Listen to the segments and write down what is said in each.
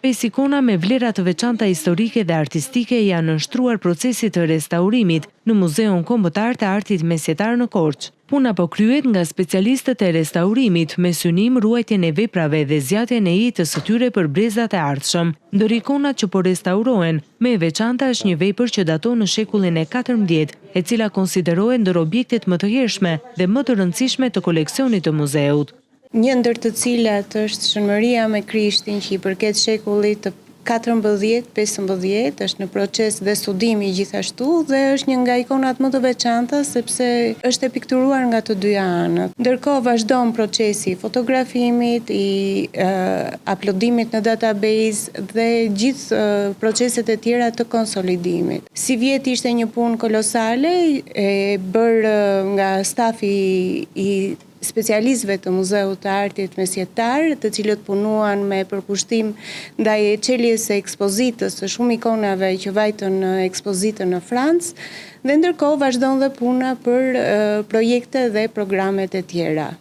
5 ikona me vlera të veçanta historike dhe artistike janë nështruar procesit të restaurimit në Muzeun Kombëtar të Artit Mesjetar në Korçë. Puna po kryhet nga specialistët e restaurimit me synim ruajtjen e veprave dhe zgjatjen e jetës së tyre për brezat e ardhshëm, ndër ikonat që po restaurohen, më e veçanta është një vepër që daton në shekullin e 14, e cila konsiderohet ndër objektet më të hershme dhe më të rëndësishme të koleksionit të muzeut. Një ndër të cilat është Shënmëria me Krishtin, që i përket shekullit të 14-15, është në proces dhe studimi gjithashtu dhe është një nga ikonat më të veçanta sepse është e pikturuar nga të dyja anët. Ndërkohë vazhdon procesi i fotografimit, i uploadimit në database dhe gjithë proceset e tjera të konsolidimit. Si vjet ishte një punë kolosale e bërë nga stafi i specialistëve të Muzeut të Artit Mesjetar, të cilët punuan me përkushtim ndaj çeljes së ekspozitës së shumë ikonave që vajtën në ekspozitën në Francë, dhe ndërkohë vazhdon dhe puna për projekte dhe programet e tjera.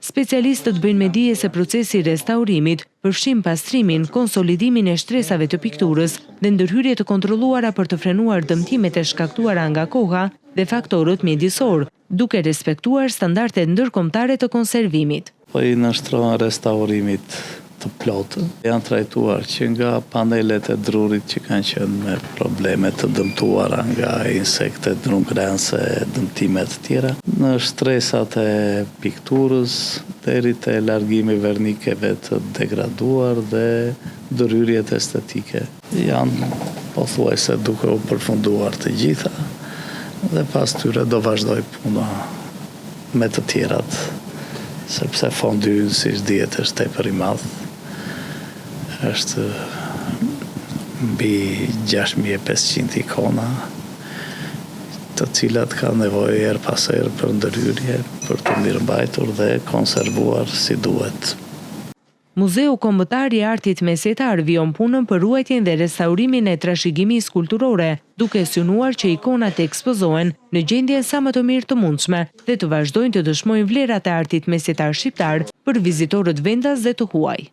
Specialistët bëjnë me dije se procesi i restaurimit përfshin pastrimin, konsolidimin e shtresave të pikturës dhe ndërhyrje të kontrolluara për të frenuar dëmtimet e shkaktuara nga koha dhe faktorët mjedisor, duke respektuar standardet ndërkombëtare të konservimit. Po i nështrohen restaurimit të plotë. Janë trajtuar që nga panelet e drurit që kanë qenë me probleme të dëmtuara nga insektet, drungrense, dëmtimet të tjera, në shtresat e pikturës, deri te largimi vernikeve të degraduar dhe ndërhyrjet estetike. Janë pothuajse duke u përfunduar të gjitha dhe pas tyre do vazhdoj puna me të tjerat, sepse fondi ynë, si dihet, është tepër i madh. Është mbi 6500 ikona, të cilat ka nevojë her pas here për ndërhyrje, për të mirëmbajtur dhe konservuar si duhet. Muzeu Kombëtar i Artit Mesjetar vijon punën për ruajtjen dhe restaurimin e trashëgimisë kulturore, duke synuar që ikonat të ekspozohen në gjendjen sa më të mirë të mundshme dhe të vazhdojnë të dëshmojnë vlerat e artit mesjetar shqiptar për vizitorët vendas dhe të huaj.